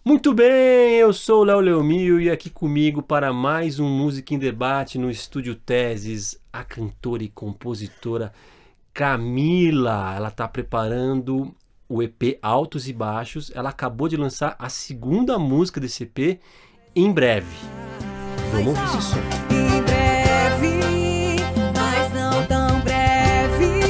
Muito bem, eu sou o Léo Leomil e aqui comigo para mais um Música em Debate no Estúdio Teses, a cantora e compositora Camila. Ela está preparando o EP Altos e Baixos. Ela acabou de lançar a segunda música desse EP em breve. Vamos ouvir esse som. Em breve, mas não tão breve.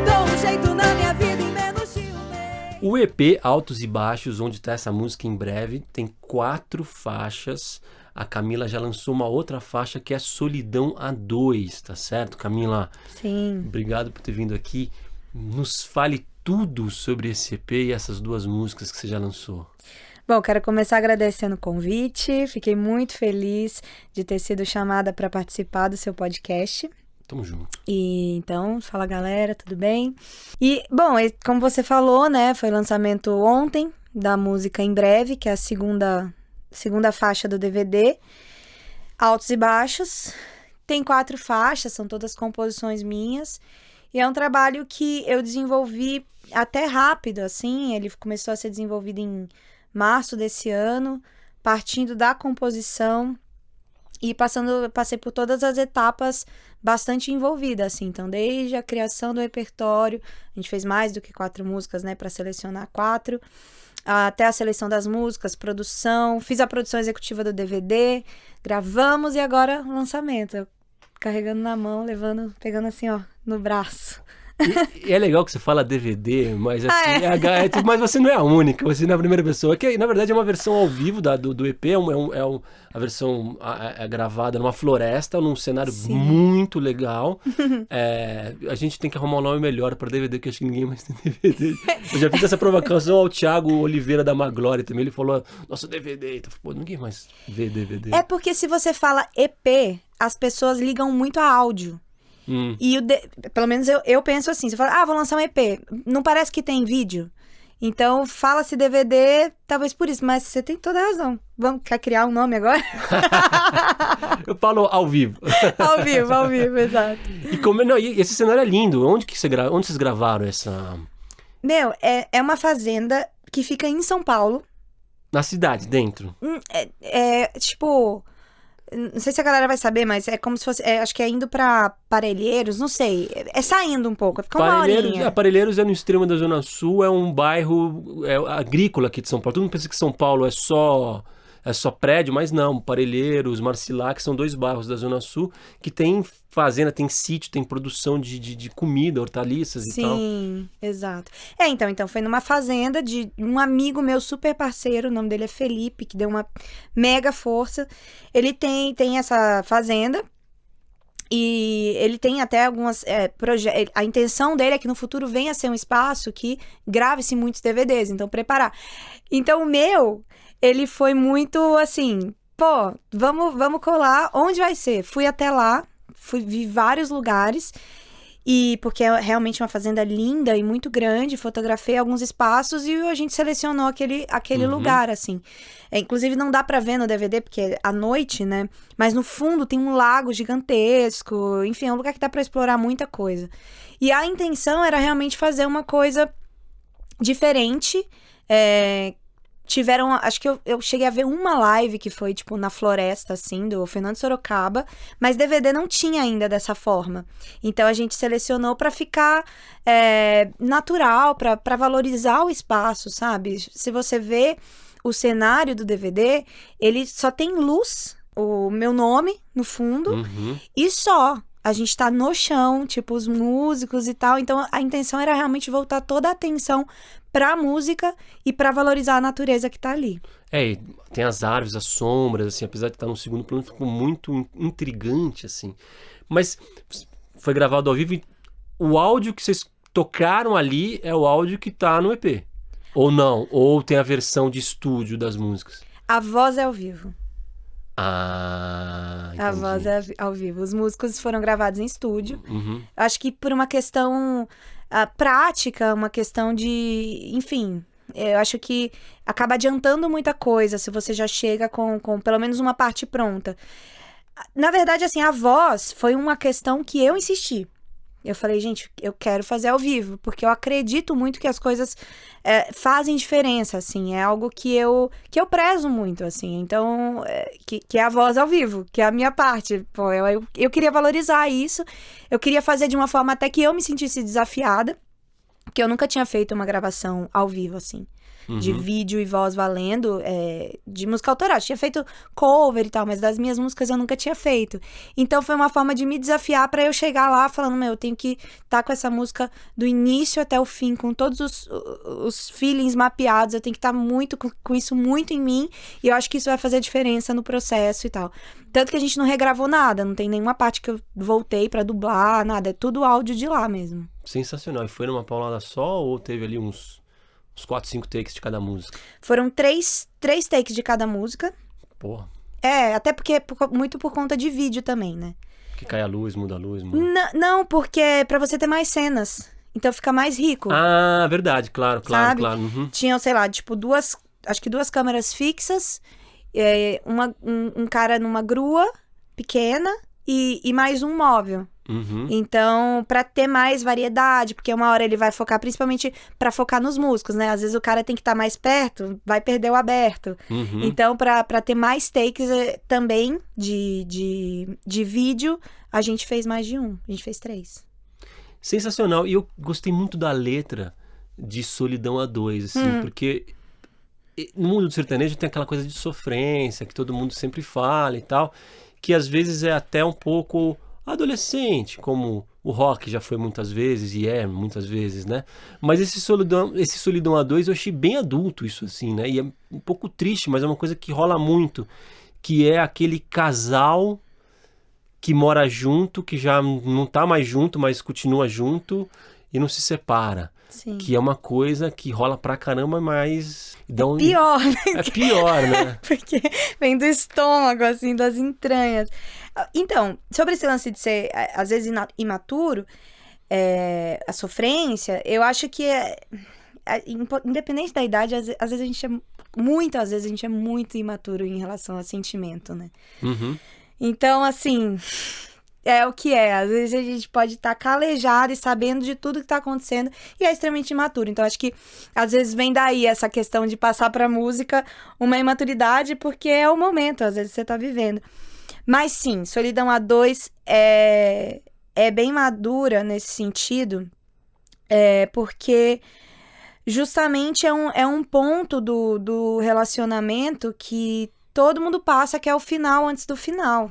Dou um jeito na minha vida em menos de um mês. O EP Altos e Baixos, onde está essa música em breve, tem 4 faixas. A Camila já lançou uma outra faixa que é Solidão A2, tá certo, Camila? Sim. Obrigado por ter vindo aqui. Nos fale tudo sobre esse EP e essas 2 músicas que você já lançou. Bom, quero começar agradecendo o convite. Fiquei muito feliz de ter sido chamada para participar do seu podcast. Tamo junto. E então, fala galera, tudo bem? E, bom, como você falou, né, foi lançamento ontem da música Em Breve, que é a segunda faixa do DVD, Altos e Baixos. Tem 4 faixas, são todas composições minhas. E é um trabalho que eu desenvolvi até rápido, assim. Ele começou a ser desenvolvido em março desse ano, partindo da composição e passei por todas as etapas bastante envolvida, assim. Então, desde a criação do repertório, a gente fez mais do que 4 músicas, né, para selecionar 4, até a seleção das músicas, produção, fiz a produção executiva do DVD, gravamos e agora lançamento. Eu carregando na mão, pegando assim, ó, no braço. E é legal que você fala DVD, mas assim, mas você não é a única, você não é a primeira pessoa. Que na verdade é uma versão ao vivo do EP, a versão gravada numa floresta, num cenário Sim. muito legal. A gente tem que arrumar um nome melhor para DVD, que acho que ninguém mais tem DVD. Eu já fiz essa provocação ao Thiago Oliveira da Maglore também, ele falou, nosso DVD. Então, pô, ninguém mais vê DVD. É porque se você fala EP, as pessoas ligam muito a áudio. E pelo menos eu penso assim, você fala, vou lançar um EP, não parece que tem vídeo? Então fala-se DVD, talvez por isso, mas você tem toda a razão. Quer criar um nome agora? Eu falo ao vivo. Ao vivo, exato. E esse cenário é lindo, onde vocês gravaram essa... Meu, é uma fazenda que fica em São Paulo. Na cidade, dentro? Tipo... Não sei se a galera vai saber, mas é como se fosse... acho que é indo pra Parelheiros, não sei. É saindo um pouco, fica uma horinha. Parelheiros é no extremo da Zona Sul, é um bairro agrícola aqui de São Paulo. Todo mundo pensa que São Paulo é só prédio, mas não. Parelheiros, Marcilac, são 2 bairros da Zona Sul que tem fazenda, tem sítio, tem produção de comida, hortaliças e tal. Sim, exato. Então foi numa fazenda de um amigo meu super parceiro, o nome dele é Felipe, que deu uma mega força. Ele tem essa fazenda e ele tem até algumas projetos. A intenção dele é que no futuro venha a ser um espaço que grave-se muitos DVDs, então preparar. Então o meu, ele foi muito assim, pô, vamos colar, onde vai ser? Fui até lá, vi vários lugares, e porque é realmente uma fazenda linda e muito grande, fotografei alguns espaços e a gente selecionou aquele lugar, assim. Inclusive não dá pra ver no DVD, porque é à noite, né? Mas no fundo tem um lago gigantesco, enfim, é um lugar que dá pra explorar muita coisa. E a intenção era realmente fazer uma coisa diferente. Acho que eu cheguei a ver uma live que foi, tipo, na floresta, assim, do Fernando Sorocaba, mas DVD não tinha ainda dessa forma. Então, a gente selecionou pra ficar natural, pra valorizar o espaço, sabe? Se você vê o cenário do DVD, ele só tem luz, o meu nome no fundo, e só. A gente tá no chão, tipo, os músicos e tal. Então, a intenção era realmente voltar toda a atenção pra música e pra valorizar a natureza que tá ali. E tem as árvores, as sombras, assim, apesar de estar no segundo plano, ficou muito intrigante, assim. Mas foi gravado ao vivo e o áudio que vocês tocaram ali é o áudio que tá no EP? Ou não? Ou tem a versão de estúdio das músicas? A voz é ao vivo. Entendi. A voz é ao vivo. Os músicos foram gravados em estúdio. Acho que por uma questão prática, uma questão de... Enfim, eu acho que acaba adiantando muita coisa se você já chega com pelo menos uma parte pronta. Na verdade, assim, a voz foi uma questão que eu insisti. Eu falei, gente, eu quero fazer ao vivo, porque eu acredito muito que as coisas fazem diferença, assim, é algo que eu prezo muito, assim, então, que é a voz ao vivo, que é a minha parte, pô, eu queria valorizar isso, eu queria fazer de uma forma até que eu me sentisse desafiada, porque eu nunca tinha feito uma gravação ao vivo, assim, de vídeo e voz valendo, de música autoral. Eu tinha feito cover e tal, mas das minhas músicas eu nunca tinha feito. Então foi uma forma de me desafiar pra eu chegar lá falando, eu tenho que estar com essa música do início até o fim, com todos os feelings mapeados, eu tenho que estar muito com isso muito em mim, e eu acho que isso vai fazer diferença no processo e tal. Tanto que a gente não regravou nada, não tem nenhuma parte que eu voltei pra dublar, nada, é tudo áudio de lá mesmo. Sensacional. E foi numa paulada só ou teve ali uns 4, 5 takes de cada música? Foram três takes de cada música. Porra. Até porque muito por conta de vídeo também, né? Que cai a luz, muda a luz, muda. Não, porque é pra você ter mais cenas. Então fica mais rico. Ah, verdade, claro. Sabe? Uhum. Tinham, sei lá, tipo, acho que 2 câmeras fixas, um cara numa grua pequena e mais um móvel. Uhum. Então, pra ter mais variedade, porque uma hora ele vai focar principalmente pra focar nos músicos, né? Às vezes o cara tem que estar mais perto, vai perder o aberto. Uhum. Então, pra ter mais takes também de vídeo, a gente fez mais de um. A gente fez 3. Sensacional. E eu gostei muito da letra de Solidão a 2, assim, porque no mundo do sertanejo tem aquela coisa de sofrência, que todo mundo sempre fala e tal, que às vezes é até um pouco adolescente, como o rock já foi muitas vezes e é muitas vezes, né? Mas esse Solidão a 2 eu achei bem adulto isso, assim, né? E é um pouco triste, mas é uma coisa que rola muito, que é aquele casal que mora junto, que já não tá mais junto, mas continua junto e não se separa. Sim. Que é uma coisa que rola pra caramba, mas... Pior, né? É pior, né? Porque vem do estômago, assim, das entranhas. Então, sobre esse lance de ser, às vezes, imaturo, a sofrência, eu acho que independente da idade, às vezes a gente muitas vezes a gente é muito imaturo em relação a sentimento, né? Uhum. Então, assim, é o que é. Às vezes a gente pode estar calejado e sabendo de tudo que está acontecendo e é extremamente imaturo. Então, acho que às vezes vem daí essa questão de passar pra música uma imaturidade, porque é o momento, às vezes você tá vivendo. Mas sim, Solidão a 2 é bem madura nesse sentido, porque justamente é um ponto do relacionamento que todo mundo passa, que é o final antes do final.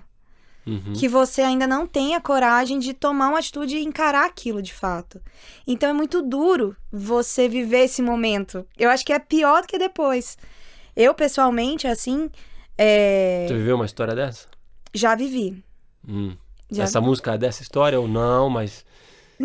Uhum. Que você ainda não tem a coragem de tomar uma atitude e encarar aquilo de fato. Então é muito duro você viver esse momento. Eu acho que é pior do que depois. Eu, pessoalmente, assim... Você viveu uma história dessa? Já vivi. Essa música é dessa história ou não, mas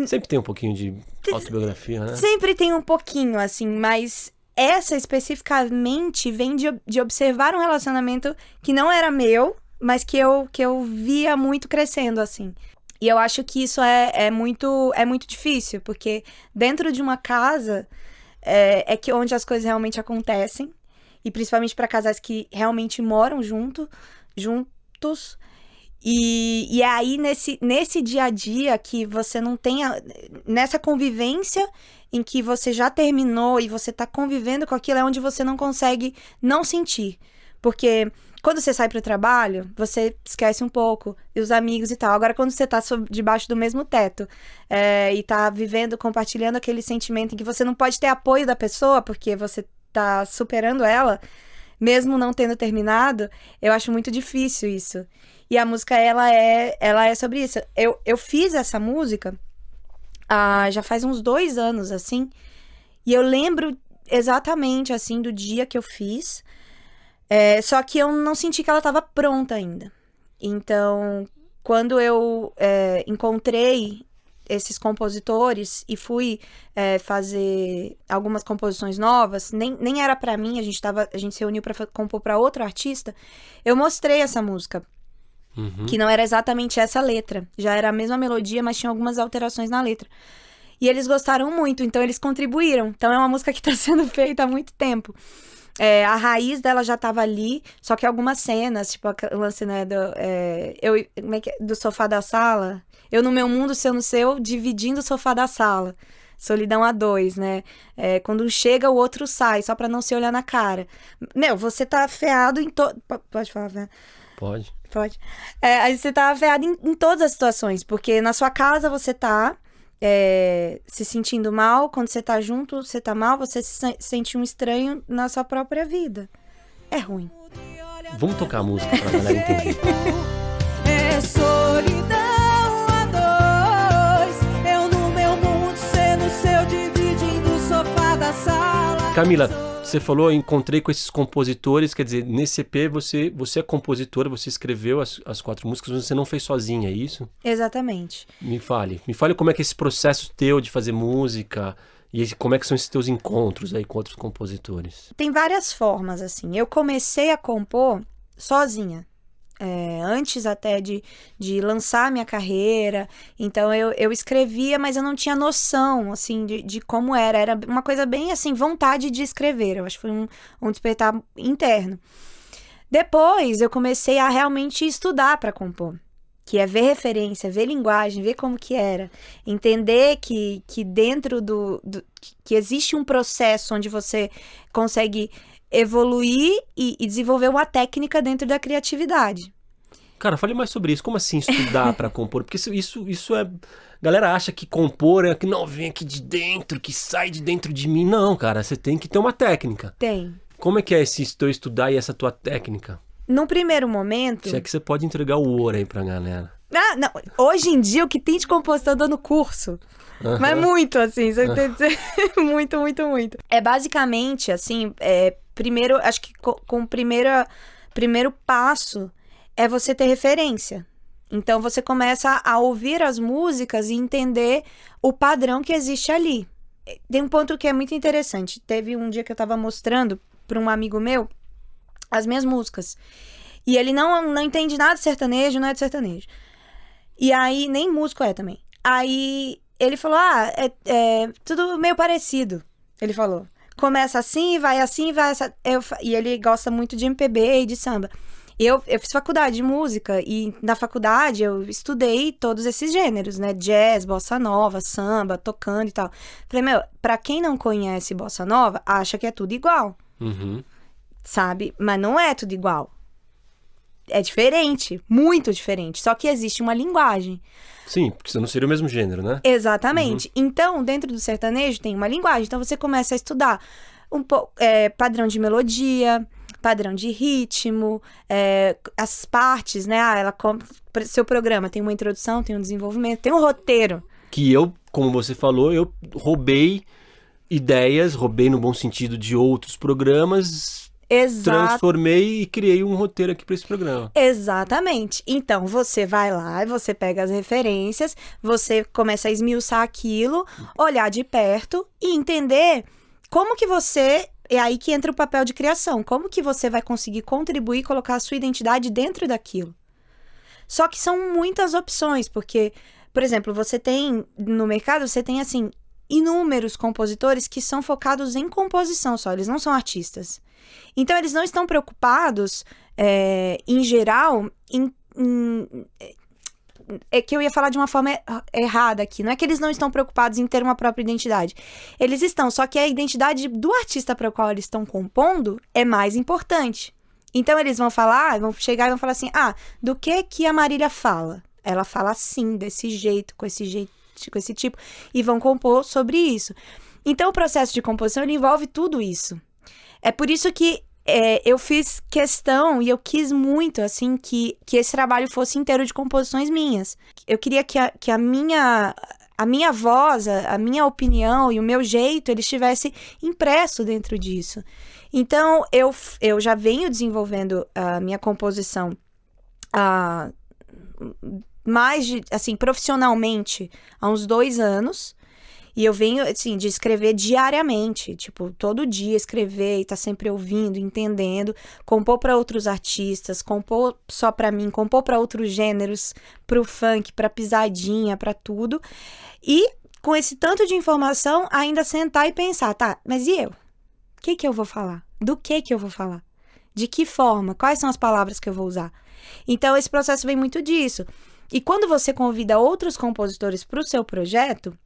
sempre tem um pouquinho de autobiografia, né? Sempre tem um pouquinho, assim, mas essa especificamente vem de observar um relacionamento que não era meu, mas que eu via muito crescendo, assim. E eu acho que isso é muito difícil, porque dentro de uma casa que onde as coisas realmente acontecem, e principalmente para casais que realmente moram juntos, e é aí nesse dia a dia que você não tem nessa convivência em que você já terminou e você tá convivendo com aquilo, é onde você não consegue não sentir, porque quando você sai pro trabalho, você esquece um pouco, e os amigos e tal. Agora, quando você tá debaixo do mesmo teto e tá vivendo, compartilhando aquele sentimento em que você não pode ter apoio da pessoa, porque você tá superando ela, mesmo não tendo terminado, eu acho muito difícil isso. E a música, ela é sobre isso. Eu fiz essa música já faz uns 2 anos, assim, e eu lembro exatamente, assim, do dia que eu fiz. Só que eu não senti que ela estava pronta ainda. Então, quando eu encontrei esses compositores e fui fazer algumas composições novas, nem era pra mim, a gente se reuniu pra compor pra outro artista, eu mostrei essa música, que não era exatamente essa letra. Já era a mesma melodia, mas tinha algumas alterações na letra. E eles gostaram muito, então eles contribuíram. Então é uma música que tá sendo feita há muito tempo. A raiz dela já tava ali, só que algumas cenas, tipo o lance, né, como é que é? Do sofá da sala. Eu no meu mundo, seu no seu, dividindo o sofá da sala. Solidão a dois, né? Quando chega, o outro sai, só pra não se olhar na cara. Meu, você tá afiado em todo... Pode falar, né? Pode. Pode. Aí você tá afiado em todas as situações, porque na sua casa você tá se sentindo mal, quando você tá junto, você tá mal, você se sente um estranho na sua própria vida. É ruim. Vamos tocar a música pra galera entender. É solidão a dois. Eu no meu mundo, cê no seu, dividindo o sofá da sala. Camila, você falou, encontrei com esses compositores, quer dizer, nesse EP você é compositora, você escreveu as 4 músicas, mas você não fez sozinha, é isso? Exatamente. Me fale como é que é esse processo teu de fazer música e como é que são esses teus encontros aí com outros compositores? Tem várias formas, assim. Eu comecei a compor sozinha. Antes até de lançar minha carreira. Então eu escrevia, mas eu não tinha noção, assim, de como era. Era uma coisa bem, assim, vontade de escrever. Eu acho que foi um despertar interno. Depois eu comecei a realmente estudar para compor. Que é ver referência, ver linguagem, ver como que era. Entender que dentro que existe um processo onde você consegue evoluir e desenvolver uma técnica dentro da criatividade. Cara, fale mais sobre isso. Como assim estudar pra compor? Porque isso é... Galera acha que compor é que não vem aqui de dentro, que sai de dentro de mim. Não, cara, você tem que ter uma técnica. Tem. Como é que é esse teu estudar e essa tua técnica? Num primeiro momento... Se é que você pode entregar o ouro aí pra galera. Ah, não. Hoje em dia, o que tem de compositor dando curso... Mas muito, assim, você tem que dizer, muito, muito, muito. É basicamente, assim, primeiro, acho que com o primeiro passo é você ter referência. Então, você começa a ouvir as músicas e entender o padrão que existe ali. Tem um ponto que é muito interessante. Teve um dia que eu tava mostrando para um amigo meu as minhas músicas. E ele não entende nada de sertanejo, não é de sertanejo. E aí, nem músico também. Aí... Ele falou, tudo meio parecido. Ele falou, começa assim, vai assim, vai essa... E ele gosta muito de MPB e de samba. Eu fiz faculdade de música e na faculdade eu estudei todos esses gêneros, né? Jazz, bossa nova, samba, tocando e tal. Falei, pra quem não conhece bossa nova, acha que é tudo igual. Uhum. Sabe? Mas não é tudo igual. É diferente, muito diferente. Só que existe uma linguagem. Sim, porque senão não seria o mesmo gênero, né? Exatamente. Então, dentro do sertanejo tem uma linguagem. Então, você começa a estudar um pouco padrão de melodia, padrão de ritmo, as partes, né? Seu programa tem uma introdução, tem um desenvolvimento, tem um roteiro. Que eu, como você falou, eu roubei ideias, roubei no bom sentido de outros programas... Transformei e criei um roteiro aqui para esse programa. Exatamente. Então, você vai lá, você pega as referências, você começa a esmiuçar aquilo, olhar de perto e entender como que você... É aí que entra o papel de criação. Como que você vai conseguir contribuir e colocar a sua identidade dentro daquilo. Só que são muitas opções, porque, por exemplo, você tem, no mercado, você tem, assim, inúmeros compositores que são focados em composição só, eles não são artistas. Então, eles não estão preocupados, em geral, é que eu ia falar de uma forma errada aqui. Não é que eles não estão preocupados em ter uma própria identidade. Eles estão, só que a identidade do artista para o qual eles estão compondo é mais importante. Então, eles vão chegar e vão falar assim, do que a Marília fala? Ela fala assim, desse jeito, com esse tipo, e vão compor sobre isso. Então, o processo de composição, ele envolve tudo isso. É por isso que eu fiz questão e eu quis muito, assim, que esse trabalho fosse inteiro de composições minhas. Eu queria que a minha voz, a minha opinião e o meu jeito, ele estivesse impresso dentro disso. Então, eu já venho desenvolvendo a minha composição profissionalmente há uns 2 anos. E eu venho, assim, de escrever diariamente, tipo, todo dia escrever e tá sempre ouvindo, entendendo, compor para outros artistas, compor só para mim, compor para outros gêneros, pro funk, pra pisadinha, pra tudo. E com esse tanto de informação, ainda sentar e pensar, tá, mas e eu? O que eu vou falar? Do que eu vou falar? De que forma? Quais são as palavras que eu vou usar? Então, esse processo vem muito disso. E quando você convida outros compositores para o seu projeto,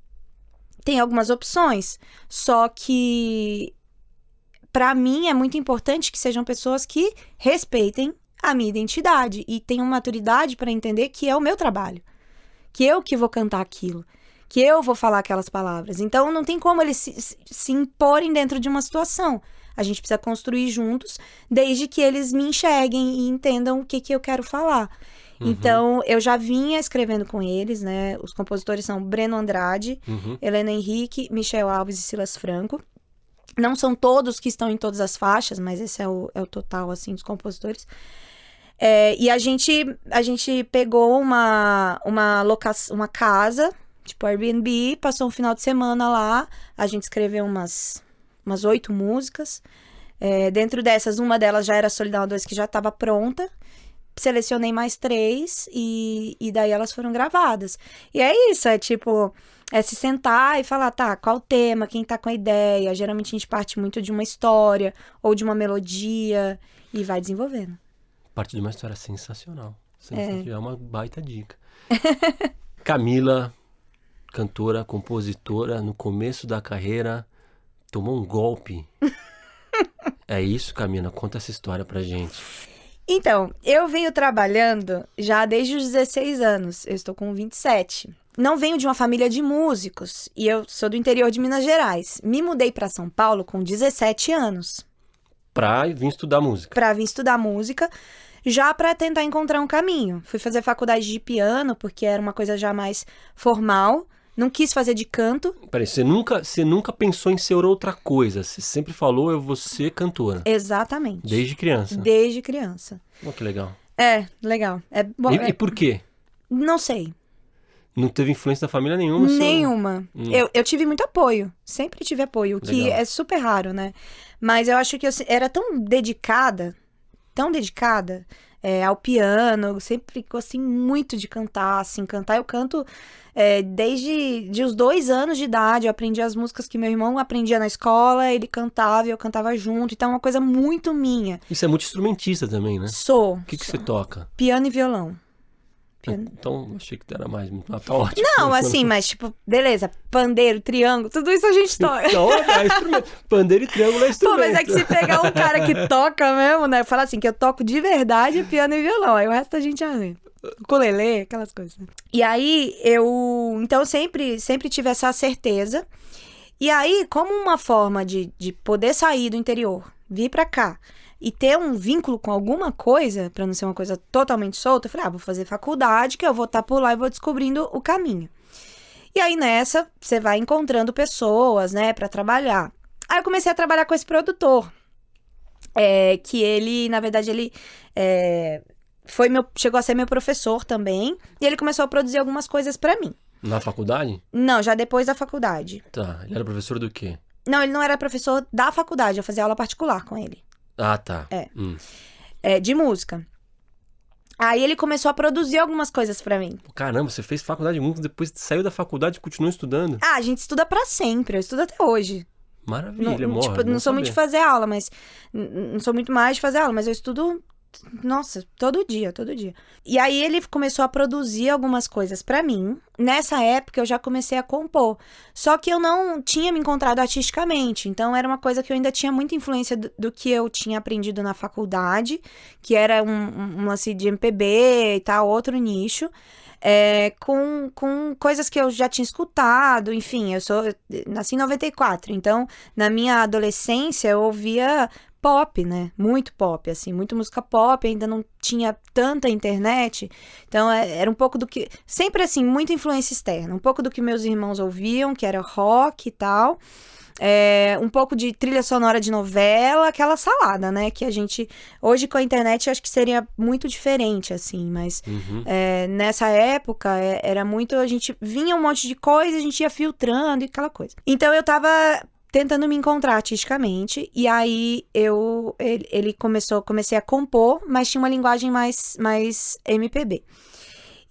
tem algumas opções. Só que, para mim, é muito importante que sejam pessoas que respeitem a minha identidade e tenham maturidade para entender que é o meu trabalho. Que eu que vou cantar aquilo. Que eu vou falar aquelas palavras. Então, não tem como eles se imporem dentro de uma situação. A gente precisa construir juntos, desde que eles me enxerguem e entendam o que eu quero falar. Então, eu já vinha escrevendo com eles, né? Os compositores são Breno Andrade, Helena Henrique, Michel Alves e Silas Franco. Não são todos que estão em todas as faixas, mas esse é o total, assim, dos compositores. E a gente pegou uma casa, tipo Airbnb, passou um final de semana lá, a gente escreveu umas 8 músicas. Dentro dessas, uma delas já era Solidão A2, que já estava pronta. Selecionei mais 3 e daí elas foram gravadas. E é isso, é se sentar e falar, tá, qual o tema, quem tá com a ideia. Geralmente a gente parte muito de uma história ou de uma melodia e vai desenvolvendo. Parte de uma história sensacional. É uma baita dica. Camila, cantora, compositora, no começo da carreira, tomou um golpe. É isso, Camila? Conta essa história pra gente. Então, eu venho trabalhando já desde os 16 anos. Eu estou com 27. Não venho de uma família de músicos e eu sou do interior de Minas Gerais. Me mudei para São Paulo com 17 anos. Pra vir estudar música. Pra vir estudar música, já pra tentar encontrar um caminho. Fui fazer faculdade de piano, porque era uma coisa já mais formal. Não quis fazer de canto. Peraí, você nunca pensou em ser outra coisa? Você sempre falou, eu vou ser cantora. Exatamente. Desde criança? Desde criança. Oh, que legal. Legal. E por quê? Não sei. Não teve influência da família nenhuma? Nenhuma. Eu tive muito apoio. Sempre tive apoio, o que é super raro, né? Mas eu acho que eu era tão dedicada ao piano. Eu sempre gostei muito de cantar, assim. Cantar, eu canto desde os 2 anos de idade. Eu aprendi as músicas que meu irmão aprendia na escola, ele cantava e eu cantava junto. Então é uma coisa muito minha. Isso é muito instrumentista também, né? Sou. O que você toca? Piano e violão. Então, achei que era mais. Tá ótimo. Não, assim, mas beleza, pandeiro, triângulo, tudo isso a gente toca. Não, é instrumento. Pandeiro e triângulo é instrumento. Pô, mas é que se pegar um cara que toca mesmo, né? Falar assim, que eu toco de verdade piano e violão, aí o resto a gente arranha. Ukulele, aquelas coisas. E aí, então, sempre tive essa certeza. E aí, como uma forma de poder sair do interior, vir pra cá, e ter um vínculo com alguma coisa, pra não ser uma coisa totalmente solta, eu falei, vou fazer faculdade, que eu vou estar por lá e vou descobrindo o caminho. E aí, nessa, você vai encontrando pessoas, né, pra trabalhar. Aí eu comecei a trabalhar com esse produtor, que ele, na verdade, ele chegou a ser meu professor também, e ele começou a produzir algumas coisas pra mim. Na faculdade? Não, já depois da faculdade. Tá, ele era professor do quê? Não, ele não era professor da faculdade, eu fazia aula particular com ele. Ah, tá. De música. Aí ele começou a produzir algumas coisas pra mim. Caramba, você fez faculdade de música, depois saiu da faculdade e continuou estudando? A gente estuda pra sempre, eu estudo até hoje. Maravilha, não sou muito de fazer aula, mas... Não sou muito mais de fazer aula, mas eu estudo... Nossa, todo dia. E aí ele começou a produzir algumas coisas pra mim. Nessa época eu já comecei a compor. Só que eu não tinha me encontrado artisticamente. Então era uma coisa que eu ainda tinha muita influência do que eu tinha aprendido na faculdade. Que era um lance de MPB e tal, outro nicho. Com coisas que eu já tinha escutado. Enfim, eu nasci em 94. Então, na minha adolescência, eu ouvia... pop, né? Muito pop, assim, muito música pop, ainda não tinha tanta internet, então era um pouco do que... Sempre, assim, muita influência externa, um pouco do que meus irmãos ouviam, que era rock e tal, um pouco de trilha sonora de novela, aquela salada, né? Que a gente, hoje com a internet, acho que seria muito diferente, assim, mas nessa época, era muito... A gente vinha um monte de coisa, a gente ia filtrando e aquela coisa. Então, eu tava... tentando me encontrar artisticamente, e aí comecei a compor, mas tinha uma linguagem mais MPB.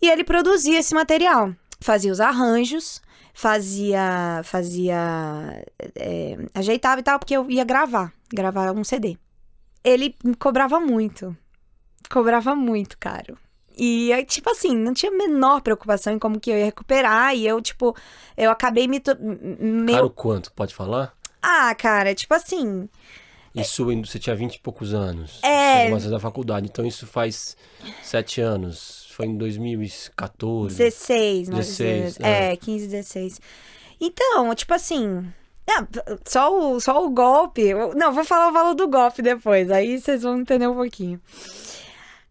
E ele produzia esse material, fazia os arranjos, ajeitava e tal, porque eu ia gravar um CD. Ele me cobrava muito, caro. E, tipo assim, não tinha a menor preocupação em como que eu ia recuperar. E eu, tipo, eu acabei Caro quanto? Pode falar? Ah, cara, tipo assim... Isso você tinha 20 e poucos anos. É. Você da faculdade. Então isso faz 7 anos. Foi em 2014. 16, mais 16, 15, 16. Então, tipo assim... Só o golpe... Não, vou falar o valor do golpe depois. Aí vocês vão entender um pouquinho.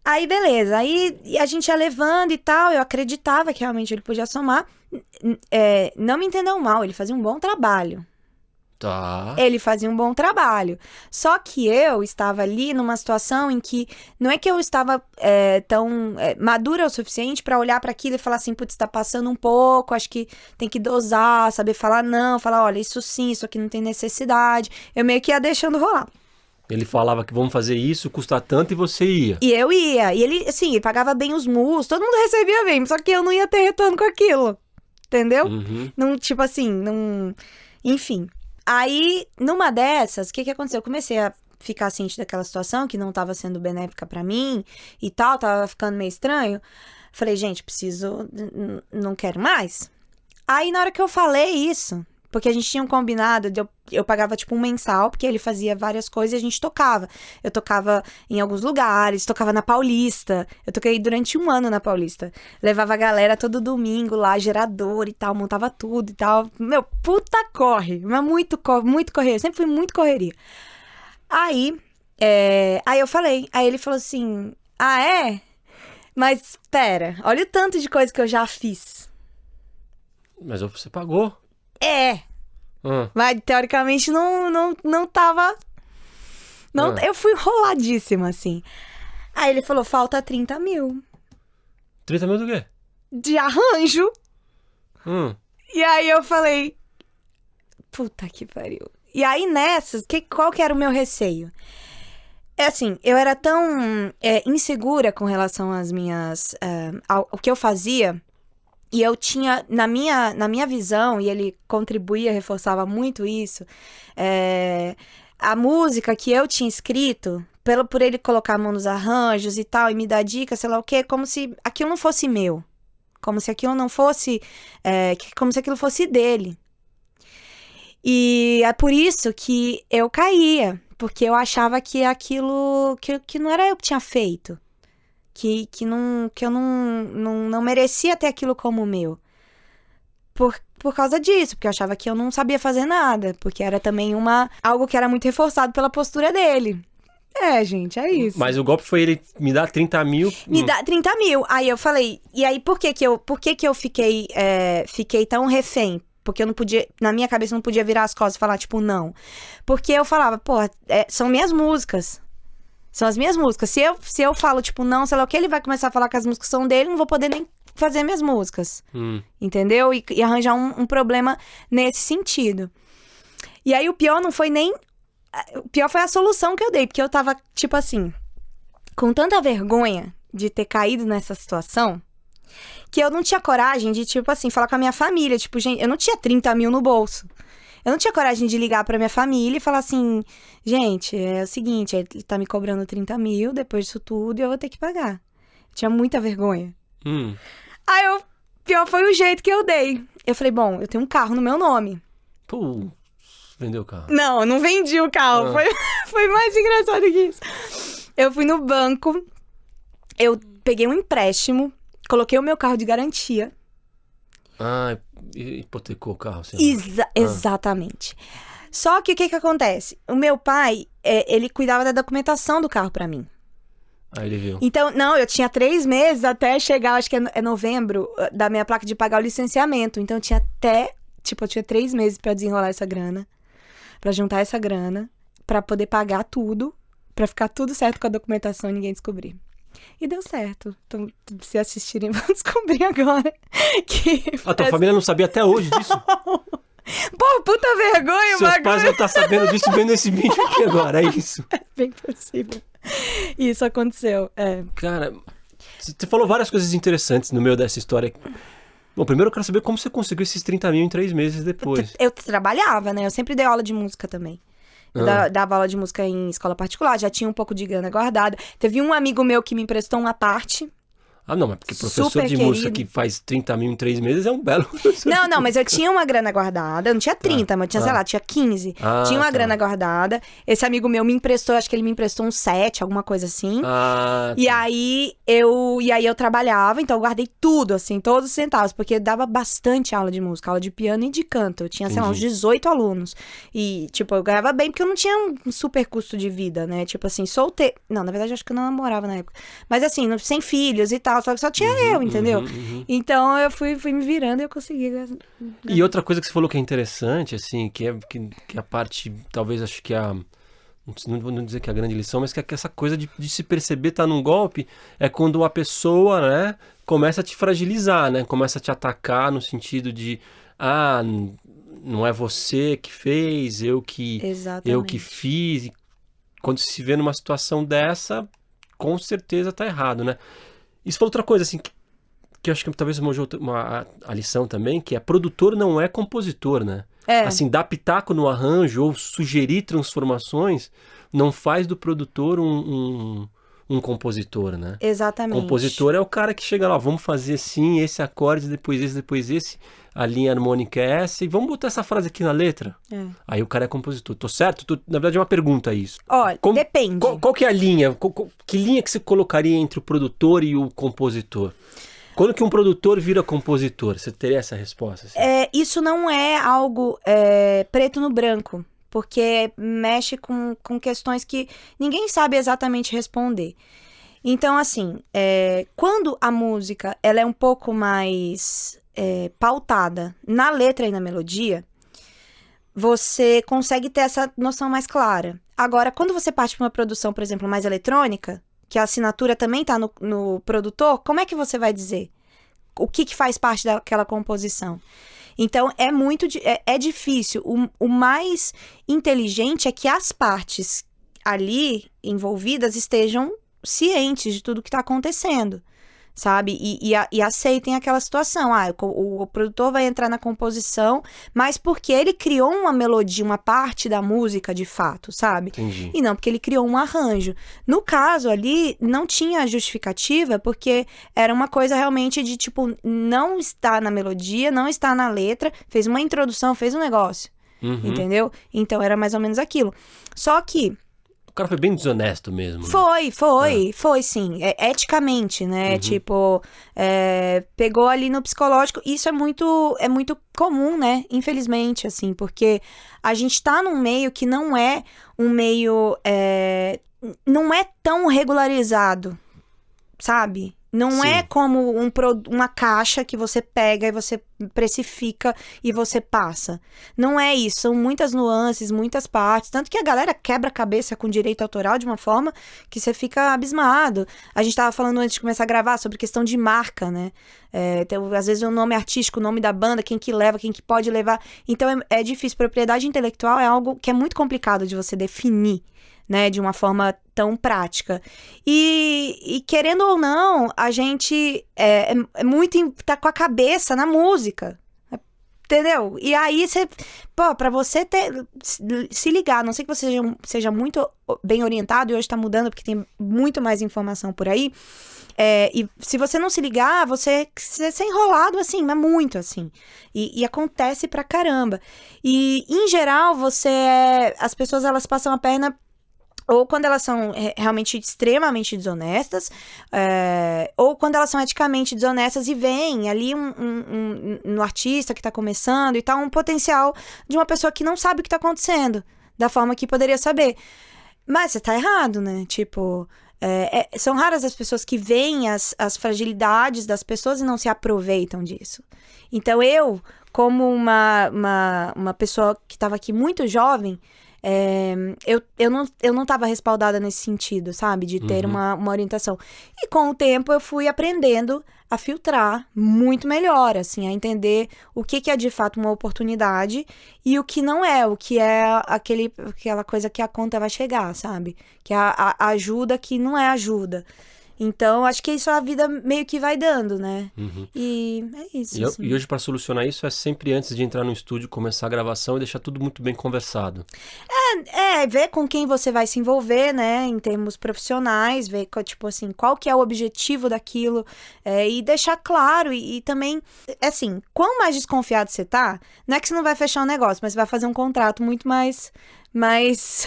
Aí, beleza. Aí a gente ia levando e tal. Eu acreditava que realmente ele podia somar. Não me entendam mal, ele fazia um bom trabalho. Tá. Ele fazia um bom trabalho. Só que eu estava ali numa situação em que não é que eu estava tão madura o suficiente para olhar para aquilo e falar assim, putz, tá passando um pouco, acho que tem que dosar, saber falar não, falar, olha, isso sim, isso aqui não tem necessidade. Eu meio que ia deixando rolar. Ele falava que vamos fazer isso, custa tanto, e você ia. E eu ia. E ele, assim, ele pagava bem os mus, todo mundo recebia bem, só que eu não ia ter retorno com aquilo. Entendeu? Uhum. Não, tipo assim, não... Enfim. Aí, numa dessas, o que aconteceu? Eu comecei a ficar ciente daquela situação, que não tava sendo benéfica pra mim e tal, tava ficando meio estranho. Falei, gente, não quero mais. Aí, na hora que eu falei isso... Porque a gente tinha um combinado, eu pagava tipo um mensal, porque ele fazia várias coisas e a gente tocava. Eu tocava em alguns lugares, tocava na Paulista. Eu toquei durante 1 ano na Paulista. Levava a galera todo domingo lá, gerador e tal, montava tudo e tal. Meu, puta corre, mas muito correria. Eu sempre fui muito correria. Aí eu falei, aí ele falou assim, ah, é? Mas pera, olha o tanto de coisa que eu já fiz. Mas você pagou. Mas teoricamente não tava. Eu fui enroladíssima, assim. Aí ele falou: falta 30 mil. 30 mil do quê? De arranjo. E aí eu falei: puta que pariu. E aí nessas, qual que era o meu receio? É assim, eu era tão insegura com relação às minhas. Ao que eu fazia. E eu tinha, na minha visão, e ele contribuía, reforçava muito isso, a música que eu tinha escrito, por ele colocar a mão nos arranjos e tal, e me dar dicas, sei lá o quê, como se aquilo não fosse meu. Como se aquilo não fosse... como se aquilo fosse dele. E é por isso que eu caía, porque eu achava que aquilo... que não era eu que tinha feito. Que eu não merecia ter aquilo como meu. Por causa disso, porque eu achava que eu não sabia fazer nada. Porque era também algo que era muito reforçado pela postura dele. Gente, é isso. Mas o golpe foi ele me dar 30 mil. Me dá 30 mil. Aí eu falei, e aí por que eu fiquei tão refém? Porque eu não podia, na minha cabeça eu não podia virar as costas e falar, tipo, não. Porque eu falava, pô, são minhas músicas. São as minhas músicas. Se eu falo, tipo, não, sei lá o que, ele vai começar a falar que as músicas são dele, não vou poder nem fazer minhas músicas. Entendeu? E arranjar um problema nesse sentido. E aí o pior não foi nem... O pior foi a solução que eu dei. Porque eu tava, tipo assim, com tanta vergonha de ter caído nessa situação, que eu não tinha coragem de, tipo assim, falar com a minha família. Tipo, gente, eu não tinha 30 mil no bolso. Eu não tinha coragem de ligar pra minha família e falar assim, gente, é o seguinte, ele tá me cobrando 30 mil depois disso tudo e eu vou ter que pagar. Eu tinha muita vergonha. Aí pior foi o jeito que eu dei. Eu falei, bom, eu tenho um carro no meu nome. Pô, vendeu o carro. Não vendi o carro. Foi mais engraçado que isso. Eu fui no banco, eu peguei um empréstimo, coloquei o meu carro de garantia. Hipotecou o carro. Exatamente. Só que o que acontece? O meu pai, ele cuidava da documentação do carro pra mim. Aí ele viu. Então, não, eu tinha 3 meses até chegar, acho que é novembro, da minha placa de pagar o licenciamento. Então, eu tinha 3 meses pra desenrolar essa grana, pra juntar essa grana, pra poder pagar tudo, pra ficar tudo certo com a documentação e ninguém descobrir. E deu certo. Então, se assistirem, vão descobrir agora que... A tua família não sabia até hoje disso? Pô, puta vergonha, Seus pais vão estar sabendo disso vendo esse vídeo aqui agora, é isso? É bem possível. Isso aconteceu, Cara, você falou várias coisas interessantes no meio dessa história. Bom, primeiro eu quero saber como você conseguiu esses 30 mil em 3 meses depois. Eu trabalhava, né? Eu sempre dei aula de música também. Eu dava aula de música em escola particular, já tinha um pouco de grana guardada. Teve um amigo meu que me emprestou uma parte. Ah, não, mas porque professor Super de música querido. que faz 30 mil em 3 meses é um belo... Não, mas eu tinha uma grana guardada. Eu não tinha 30, mas eu tinha, sei lá, tinha 15. Ah, Tinha uma tá. grana guardada. Esse amigo meu me emprestou, acho que ele me emprestou uns 7, alguma coisa assim. Ah, E tá. aí eu trabalhava, então eu guardei tudo, assim, todos os centavos, porque eu dava bastante aula de música, aula de piano e de canto. Eu tinha, sei lá, uns Entendi. 18 alunos. E, tipo, eu ganhava bem porque eu não tinha um super custo de vida, né? Tipo assim, solteiro. Não, na verdade, eu acho que eu não namorava na época. Mas assim, sem filhos e tal, só tinha eu, entendeu? Então eu fui me virando e eu consegui. E outra coisa que você falou que é interessante, assim, que é a parte, talvez acho que não vou dizer que é a grande lição, mas que é que essa coisa de se perceber tá num golpe é quando a pessoa, né, começa a te fragilizar, né? Começa a te atacar no sentido de, não é você que fez, eu que Exatamente. fiz. E quando se vê numa situação dessa, com certeza tá errado, né? Isso foi outra coisa, assim, que eu acho que talvez a lição também, que é produtor não é compositor, né? É. Assim, dar pitaco no arranjo ou sugerir transformações não faz do produtor um compositor, né? Exatamente. Compositor é o cara que chega lá, vamos fazer assim, esse acorde, depois esse, a linha harmônica é essa, e vamos botar essa frase aqui na letra. É. Aí o cara é compositor. Tô certo? Na verdade é uma pergunta isso. Olha, depende. Qual que é a linha? Que linha que você colocaria entre o produtor e o compositor? Quando que um produtor vira compositor? Você teria essa resposta? Assim? Isso não é algo preto no branco, porque mexe com questões que ninguém sabe exatamente responder. Então, assim, quando a música ela é um pouco mais pautada na letra e na melodia, você consegue ter essa noção mais clara. Agora, quando você parte para uma produção, por exemplo, mais eletrônica, que a assinatura também está no produtor, como é que você vai dizer? O que faz parte daquela composição? Então, é difícil. O mais inteligente é que as partes ali envolvidas estejam cientes de tudo que está acontecendo, sabe? E aceitem aquela situação. O produtor vai entrar na composição, mas porque ele criou uma melodia, uma parte da música de fato, sabe? Entendi. E não porque ele criou um arranjo. No caso ali, não tinha justificativa, porque era uma coisa realmente de, tipo, não está na melodia, não está na letra, fez uma introdução, fez um negócio, entendeu? Então era mais ou menos aquilo. Só que o cara foi bem desonesto mesmo. Foi sim. Eticamente, né? Tipo, pegou ali no psicológico. Isso é muito comum, né? Infelizmente, assim, porque a gente tá num meio que não é um meio... não é tão regularizado, sabe? Não é como uma caixa que você pega e você precifica e você passa. Não é isso. São muitas nuances, muitas partes. Tanto que a galera quebra a cabeça com direito autoral de uma forma que você fica abismado. A gente tava falando antes de começar a gravar sobre questão de marca, né? Então, às vezes o nome artístico, o nome da banda, quem que leva, quem que pode levar. Então é difícil. Propriedade intelectual é algo que é muito complicado de você definir, né, de uma forma tão prática. E querendo ou não, a gente tá com a cabeça na música, entendeu? E aí, pra você se ligar, a não ser que você seja muito bem orientado, e hoje tá mudando porque tem muito mais informação por aí, e se você não se ligar, você é enrolado assim, mas muito assim. E acontece pra caramba. E, em geral, as pessoas, elas passam a perna ou quando elas são realmente extremamente desonestas, ou quando elas são eticamente desonestas e veem ali no artista que está começando e tal, um potencial de uma pessoa que não sabe o que está acontecendo, da forma que poderia saber. Mas você tá errado, né? Tipo, são raras as pessoas que veem as fragilidades das pessoas e não se aproveitam disso. Então eu, como uma pessoa que estava aqui muito jovem, eu não estava respaldada nesse sentido, sabe? De ter uma orientação. E com o tempo eu fui aprendendo a filtrar muito melhor, assim, a entender o que é de fato uma oportunidade e o que não é, o que é aquela coisa que a conta vai chegar, sabe? Que é a ajuda que não é ajuda. Então, acho que isso a vida meio que vai dando, né? Uhum. E é isso, assim. E hoje, para solucionar isso, é sempre antes de entrar no estúdio, começar a gravação e deixar tudo muito bem conversado. Ver com quem você vai se envolver, né, em termos profissionais, ver, tipo assim, qual que é o objetivo daquilo, e deixar claro, e também, assim, quanto mais desconfiado você tá, não é que você não vai fechar um negócio, mas você vai fazer um contrato muito mais Mas,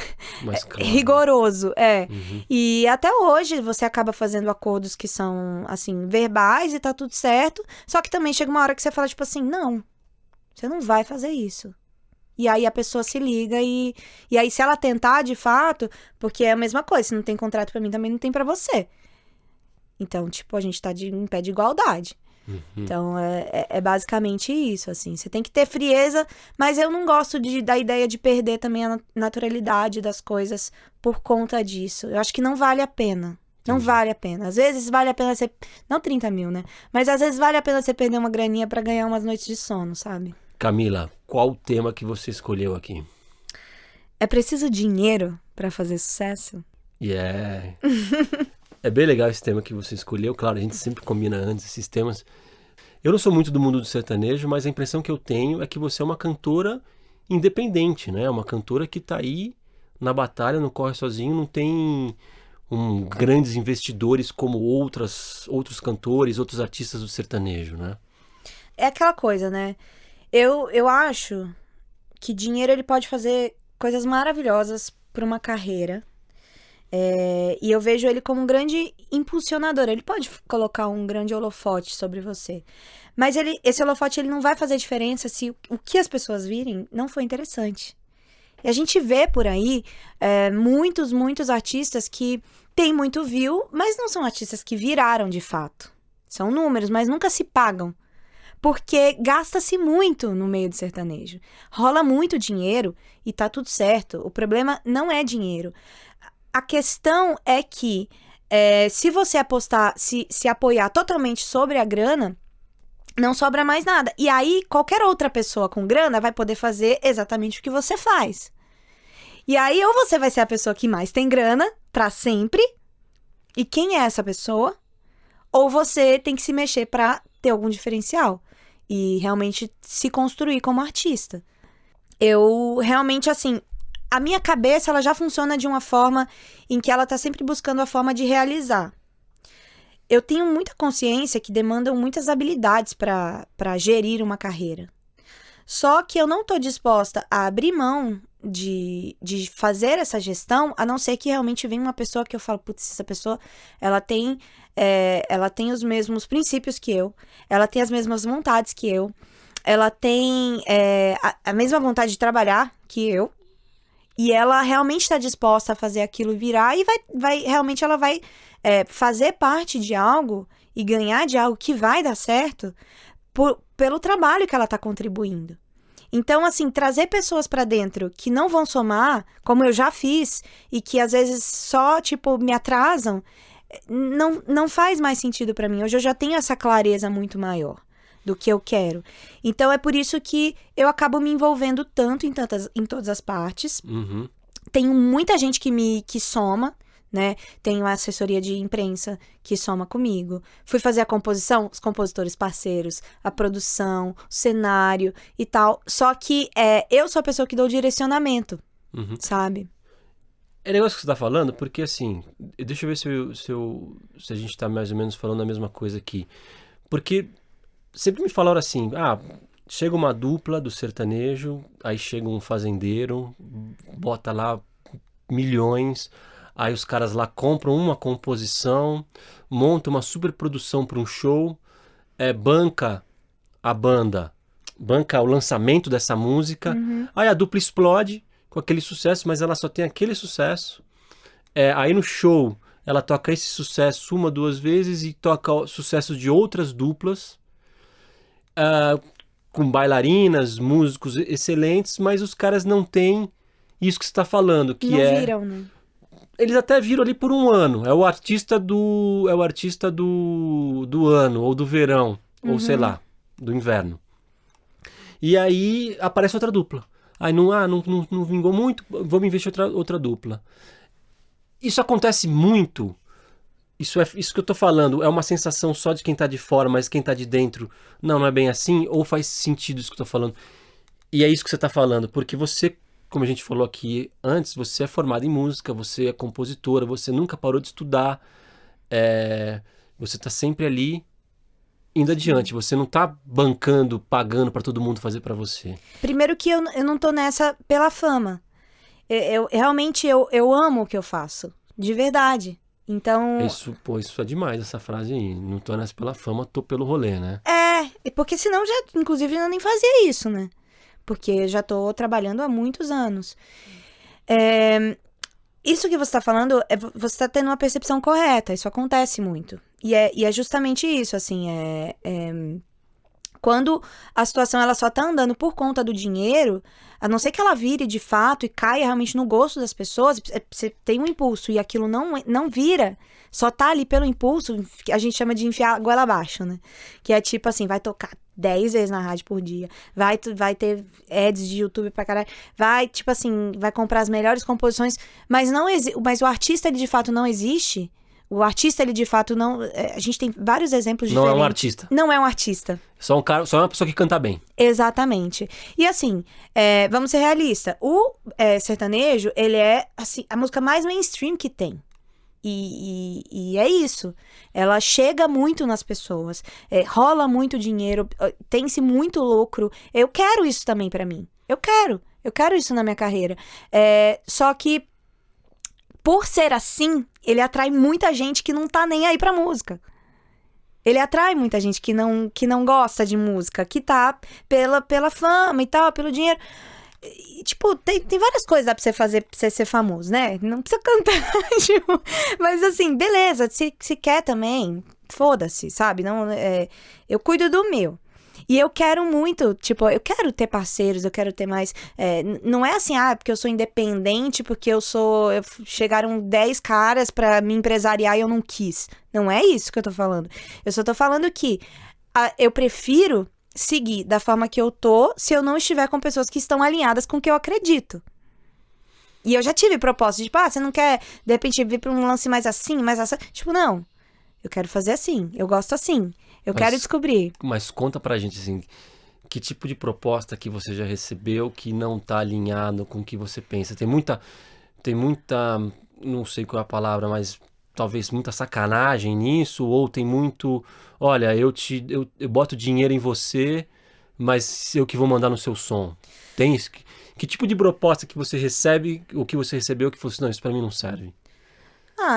claro. rigoroso, Uhum. E até hoje você acaba fazendo acordos que são, assim, verbais e tá tudo certo, só que também chega uma hora que você fala, tipo assim, não, você não vai fazer isso. E aí a pessoa se liga e aí se ela tentar de fato, porque é a mesma coisa, se não tem contrato pra mim, também não tem pra você. Então, tipo, a gente tá em pé de igualdade. Uhum. Então, é basicamente isso, assim. Você tem que ter frieza, mas eu não gosto da ideia de perder também a naturalidade das coisas por conta disso. Eu acho que não vale a pena. Não vale a pena. Às vezes vale a pena você... Não 30 mil, né? Mas às vezes vale a pena você perder uma graninha pra ganhar umas noites de sono, sabe? Camila, qual o tema que você escolheu aqui? É preciso dinheiro pra fazer sucesso? É bem legal esse tema que você escolheu. Claro, a gente sempre combina antes esses temas. Eu não sou muito do mundo do sertanejo, mas a impressão que eu tenho é que você é uma cantora independente, né? Uma cantora que tá aí na batalha, não corre sozinho, não tem grandes investidores como outros cantores, outros artistas do sertanejo, né? É aquela coisa, né? Eu acho que dinheiro ele pode fazer coisas maravilhosas para uma carreira. E eu vejo ele como um grande impulsionador. Ele pode colocar um grande holofote sobre você. Mas esse holofote ele não vai fazer diferença se o que as pessoas virem não for interessante. E a gente vê por aí muitos artistas que têm muito view, mas não são artistas que viraram de fato. São números, mas nunca se pagam. Porque gasta-se muito no meio do sertanejo. Rola muito dinheiro e tá tudo certo. O problema não é dinheiro. A questão é que se você apostar, se apoiar totalmente sobre a grana, não sobra mais nada. E aí, qualquer outra pessoa com grana vai poder fazer exatamente o que você faz. E aí, ou você vai ser a pessoa que mais tem grana pra sempre. E quem é essa pessoa? Ou você tem que se mexer pra ter algum diferencial. E realmente se construir como artista. Eu realmente, assim, a minha cabeça ela já funciona de uma forma em que ela tá sempre buscando a forma de realizar. Eu tenho muita consciência que demandam muitas habilidades para gerir uma carreira. Só que eu não tô disposta a abrir mão de fazer essa gestão, a não ser que realmente venha uma pessoa que eu falo, putz, essa pessoa, ela tem os mesmos princípios que eu, ela tem as mesmas vontades que eu, ela tem a mesma vontade de trabalhar que eu, e ela realmente está disposta a fazer aquilo virar e realmente ela vai fazer parte de algo e ganhar de algo que vai dar certo pelo trabalho que ela está contribuindo. Então, assim, trazer pessoas para dentro que não vão somar, como eu já fiz, e que às vezes só, tipo, me atrasam, não faz mais sentido para mim. Hoje eu já tenho essa clareza muito maior do que eu quero. Então, é por isso que eu acabo me envolvendo tanto em todas as partes. Uhum. Tenho muita gente que soma, né? Tenho a assessoria de imprensa que soma comigo. Fui fazer a composição, os compositores parceiros, a produção, o cenário e tal. Só que eu sou a pessoa que dou o direcionamento, sabe? É negócio que você tá falando, porque assim, deixa eu ver se a gente tá mais ou menos falando a mesma coisa aqui. Porque sempre me falaram assim, chega uma dupla do sertanejo, aí chega um fazendeiro, bota lá milhões, aí os caras lá compram uma composição, montam uma super produção para um show, banca a banda, banca o lançamento dessa música, aí a dupla explode com aquele sucesso, mas ela só tem aquele sucesso. Aí no show ela toca esse sucesso uma, duas vezes e toca sucessos de outras duplas, com bailarinas, músicos excelentes, mas os caras não têm isso que você está falando, que não viram, né? Eles até viram ali por um ano. É o artista do ano, ou do verão, ou sei lá, do inverno. E aí aparece outra dupla. Aí não vingou muito, vamos investir outra dupla. Isso acontece muito isso que eu tô falando, é uma sensação só de quem tá de fora, mas quem tá de dentro, não é bem assim? Ou faz sentido isso que eu tô falando? E é isso que você tá falando, porque você, como a gente falou aqui antes, você é formada em música, você é compositora, você nunca parou de estudar, você tá sempre ali indo adiante, você não tá bancando, pagando pra todo mundo fazer pra você. Primeiro que eu não tô nessa pela fama. Realmente eu amo o que eu faço. De verdade. Então. Isso é demais, essa frase aí. Não tô nessa pela fama, tô pelo rolê, né? Porque senão já, inclusive, eu nem fazia isso, né? Porque eu já tô trabalhando há muitos anos. Isso que você tá falando, você tá tendo uma percepção correta. Isso acontece muito. E é justamente isso, assim, quando a situação ela só tá andando por conta do dinheiro, a não ser que ela vire de fato e caia realmente no gosto das pessoas, você tem um impulso e aquilo não vira, só tá ali pelo impulso, a gente chama de enfiar a goela abaixo, né? Que é tipo assim, vai tocar 10 vezes na rádio por dia, vai ter ads de YouTube pra caralho, vai, tipo assim, vai comprar as melhores composições, mas o artista, ele de fato não existe. O artista, ele de fato não... A gente tem vários exemplos diferentes. Não é um artista. Não é um artista. Só uma pessoa que canta bem. Exatamente. E assim, vamos ser realistas. O sertanejo, ele é assim, a música mais mainstream que tem. E é isso. Ela chega muito nas pessoas. Rola muito dinheiro. Tem-se muito lucro. Eu quero isso também pra mim. Eu quero isso na minha carreira. Só que, por ser assim, ele atrai muita gente que não tá nem aí pra música. Ele atrai muita gente que não gosta de música, que tá pela fama e tal, pelo dinheiro. E, tipo, tem várias coisas que dá pra você fazer pra você ser famoso, né? Não precisa cantar, tipo, mas assim, beleza, se quer também, foda-se, sabe? Não, eu cuido do meu. E eu quero muito, tipo, eu quero ter parceiros, eu quero ter mais... não é assim, porque eu sou independente, porque chegaram 10 caras pra me empresariar e eu não quis. Não é isso que eu tô falando. Eu só tô falando que eu prefiro seguir da forma que eu tô, se eu não estiver com pessoas que estão alinhadas com o que eu acredito. E eu já tive proposta de, você não quer, de repente, vir pra um lance mais assim, mais assim? Tipo, não. Eu quero fazer assim, eu gosto assim. Eu quero descobrir. Mas conta pra gente, assim, que tipo de proposta que você já recebeu que não tá alinhado com o que você pensa? Tem muita, não sei qual é a palavra, mas talvez muita sacanagem nisso, ou tem muito, olha, eu boto dinheiro em você, mas eu que vou mandar no seu som. Tem isso? Que tipo de proposta que você recebe, o que você recebeu que falou assim, não, isso pra mim não serve?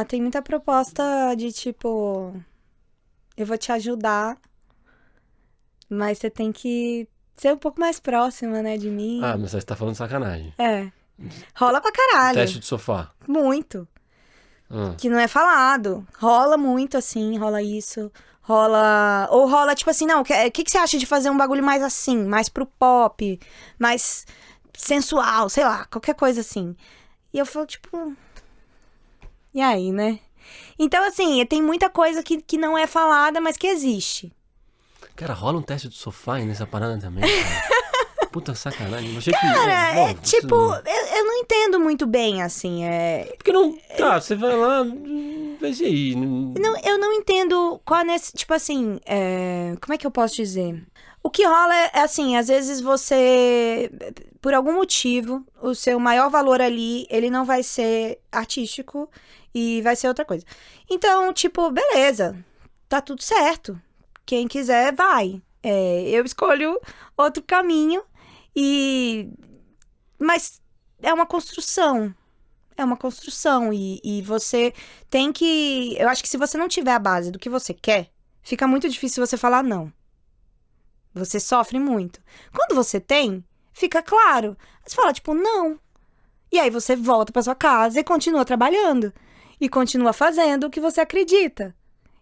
Tem muita proposta de tipo... Eu vou te ajudar, mas você tem que ser um pouco mais próxima, né, de mim. Mas você tá falando sacanagem. Rola pra caralho. Teste de sofá. Muito. Que não é falado. Rola muito, assim, rola isso. Ou rola, tipo assim, não, o que você acha de fazer um bagulho mais assim, mais pro pop, mais sensual, sei lá, qualquer coisa assim. E eu falo, tipo... E aí, né? Então, assim, tem muita coisa que não é falada, mas que existe. Cara, rola um teste do sofá aí nessa parada também, cara. Puta sacanagem. Eu achei cara, eu não entendo muito bem, assim, Porque não... Tá, você vai lá, vai ser aí. Não, eu não entendo qual tipo assim, como é que eu posso dizer? O que rola é assim, às vezes você, por algum motivo, o seu maior valor ali, ele não vai ser artístico e vai ser outra coisa. Então, tipo, beleza, tá tudo certo. Quem quiser, vai. Eu escolho outro caminho mas é uma construção. É uma construção e você tem que... Eu acho que se você não tiver a base do que você quer, fica muito difícil você falar não. Você sofre muito. Quando você tem, fica claro. Você fala, tipo, não. E aí você volta pra sua casa e continua trabalhando. E continua fazendo o que você acredita.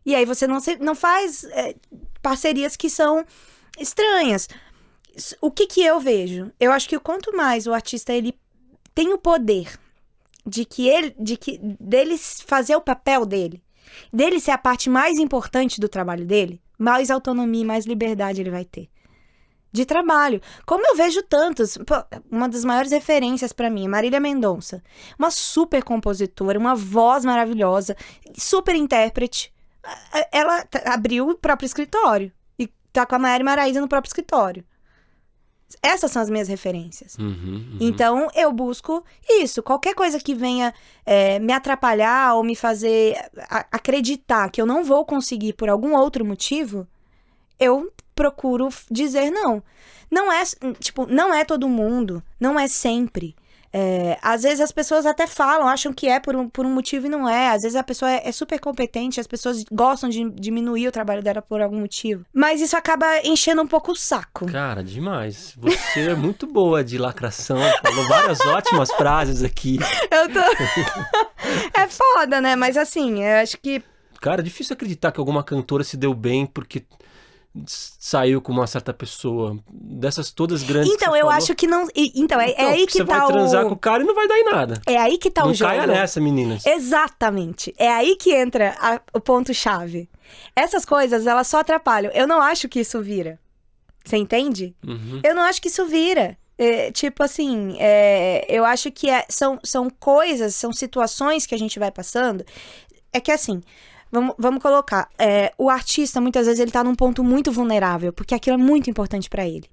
E aí você não faz parcerias que são estranhas. O que eu vejo? Eu acho que quanto mais o artista ele tem o poder dele fazer o papel dele ser a parte mais importante do trabalho dele, mais autonomia e mais liberdade ele vai ter. de trabalho. Como eu vejo tantos, pô, uma das maiores referências pra mim é Marília Mendonça, uma super compositora, uma voz maravilhosa, super intérprete. Ela abriu o próprio escritório e tá com a Maiara e Maraísa no próprio escritório. Essas são as minhas referências. Então, eu busco isso. Qualquer coisa que venha me atrapalhar ou me fazer acreditar que eu não vou conseguir por algum outro motivo, eu procuro dizer não. Não é, tipo, não é todo mundo, não é sempre. Às vezes as pessoas até falam, acham que é por um motivo e não é. Às vezes a pessoa é super competente, as pessoas gostam de diminuir o trabalho dela por algum motivo. Mas isso acaba enchendo um pouco o saco. Cara, demais. Você é muito boa de lacração. Falou várias ótimas frases aqui. Eu tô... É foda, né? Mas assim, eu acho que... Cara, é difícil acreditar que alguma cantora se deu bem porque saiu com uma certa pessoa. Dessas todas grandes Então, que você eu falou. acho que não... Então, é aí que você tá vai transar com o cara e não vai dar em nada. É aí que tá não o jogo. caia nessa, meninas. Exatamente. É aí que entra o ponto-chave. Essas coisas, elas só atrapalham. Eu não acho que isso vira. Você entende? Eu não acho que isso vira. Tipo assim, eu acho que são coisas, são situações que a gente vai passando. É que assim... Vamos colocar, o artista muitas vezes ele tá num ponto muito vulnerável, porque aquilo é muito importante pra ele.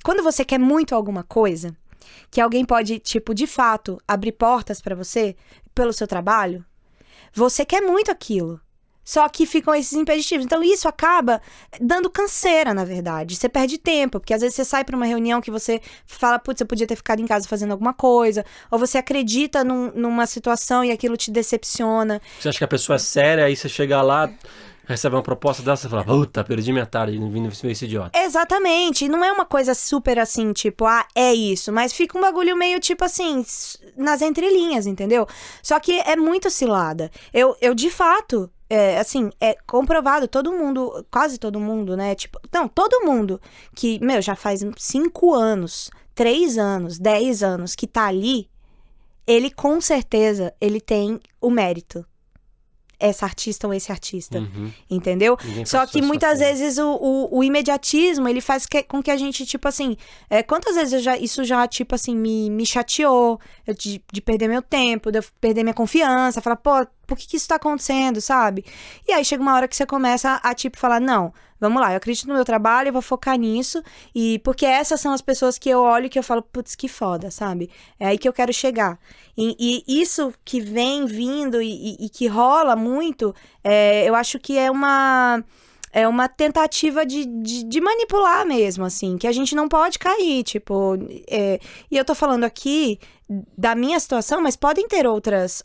Quando você quer muito alguma coisa, que alguém pode, tipo, de fato, abrir portas pra você, pelo seu trabalho, você quer muito aquilo. Só que ficam esses impeditivos. Então, isso acaba dando canseira, na verdade. Você perde tempo, porque às vezes você sai pra uma reunião que você fala, putz, eu podia ter ficado em casa fazendo alguma coisa. Ou você acredita numa situação e aquilo te decepciona. Você acha que a pessoa é séria, aí você chega lá, recebe uma proposta dela, você fala, puta, perdi minha tarde vindo ver esse idiota. Exatamente. E não é uma coisa super assim, tipo, é isso. Mas fica um bagulho meio, tipo assim, nas entrelinhas, entendeu? Só que é muito cilada. Eu de fato... assim, é comprovado, todo mundo, quase todo mundo, né, tipo, não, todo mundo que, já faz 5 anos, 3 anos, 10 anos que tá ali, ele com certeza, ele tem o mérito. Essa artista ou esse artista, entendeu? Só que muitas vezes o imediatismo, ele faz com que a gente, tipo assim, quantas vezes isso já, tipo assim, me chateou, de perder meu tempo, de eu perder minha confiança, falar, pô, por que isso tá acontecendo, sabe? E aí chega uma hora que você começa a, tipo, falar, não, vamos lá, eu acredito no meu trabalho, eu vou focar nisso, e porque essas são as pessoas que eu olho e que eu falo, putz, que foda, sabe? É aí que eu quero chegar. E isso que vem vindo e que rola muito, eu acho que é uma tentativa de manipular mesmo, assim, que a gente não pode cair, tipo, e eu tô falando aqui da minha situação, mas podem ter outras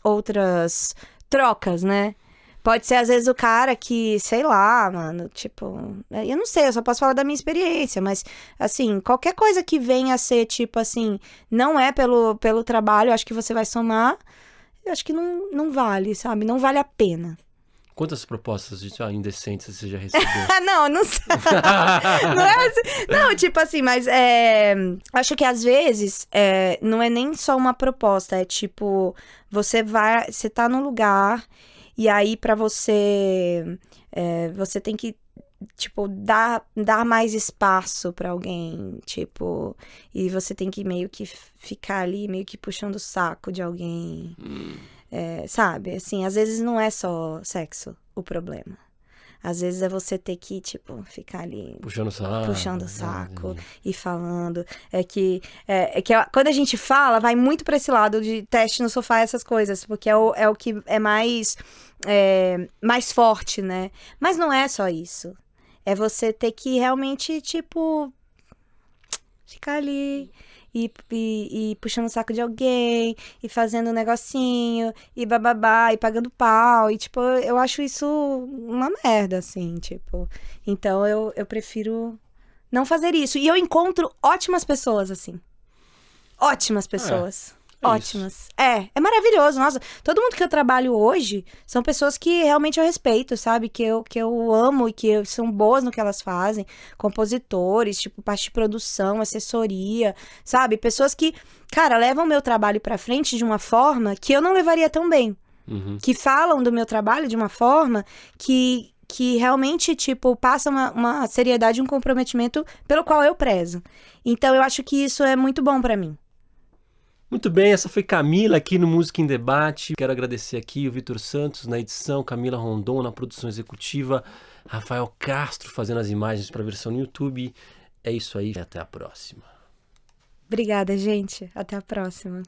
trocas, né? Pode ser, às vezes, o cara que, sei lá, mano, tipo... Eu não sei, eu só posso falar da minha experiência, mas, assim, qualquer coisa que venha a ser, tipo, assim, não é pelo trabalho, acho que você vai somar, eu acho que não vale, sabe? Não vale a pena. Quantas propostas de indecentes você já recebeu? Não sei. Não é assim. Não, tipo assim, mas acho que às vezes não é nem só uma proposta, é tipo, você tá num lugar e aí pra você tem que, tipo, dar mais espaço pra alguém, tipo, e você tem que meio que ficar ali, meio que puxando o saco de alguém. Sabe, assim, às vezes não é só sexo o problema. Às vezes é você ter que, tipo, ficar ali... Puxando o saco. E falando. Quando a gente fala, vai muito pra esse lado de teste no sofá, essas coisas. Porque é o que é mais forte, né? Mas não é só isso. É você ter que realmente, tipo... ficar ali... E puxando o saco de alguém, e fazendo um negocinho, e bababá, e pagando pau, e tipo, eu acho isso uma merda, assim, tipo. Então eu prefiro não fazer isso. E eu encontro ótimas pessoas, assim. Ótimas pessoas. Ótimas. É maravilhoso. Nossa, todo mundo que eu trabalho hoje são pessoas que realmente eu respeito, sabe? Que eu amo e que são boas no que elas fazem. Compositores, tipo, parte de produção, assessoria, sabe? Pessoas que, cara, levam o meu trabalho pra frente de uma forma que eu não levaria tão bem. Que falam do meu trabalho de uma forma que que realmente, tipo, passa uma seriedade, um comprometimento pelo qual eu prezo. Então, eu acho que isso é muito bom pra mim. Muito bem, essa foi Camila aqui no Música em Debate. Quero agradecer aqui o Vitor Santos na edição, Camila Rondon na produção executiva, Rafael Castro fazendo as imagens para a versão no YouTube. É isso aí, até a próxima. Obrigada, gente. Até a próxima.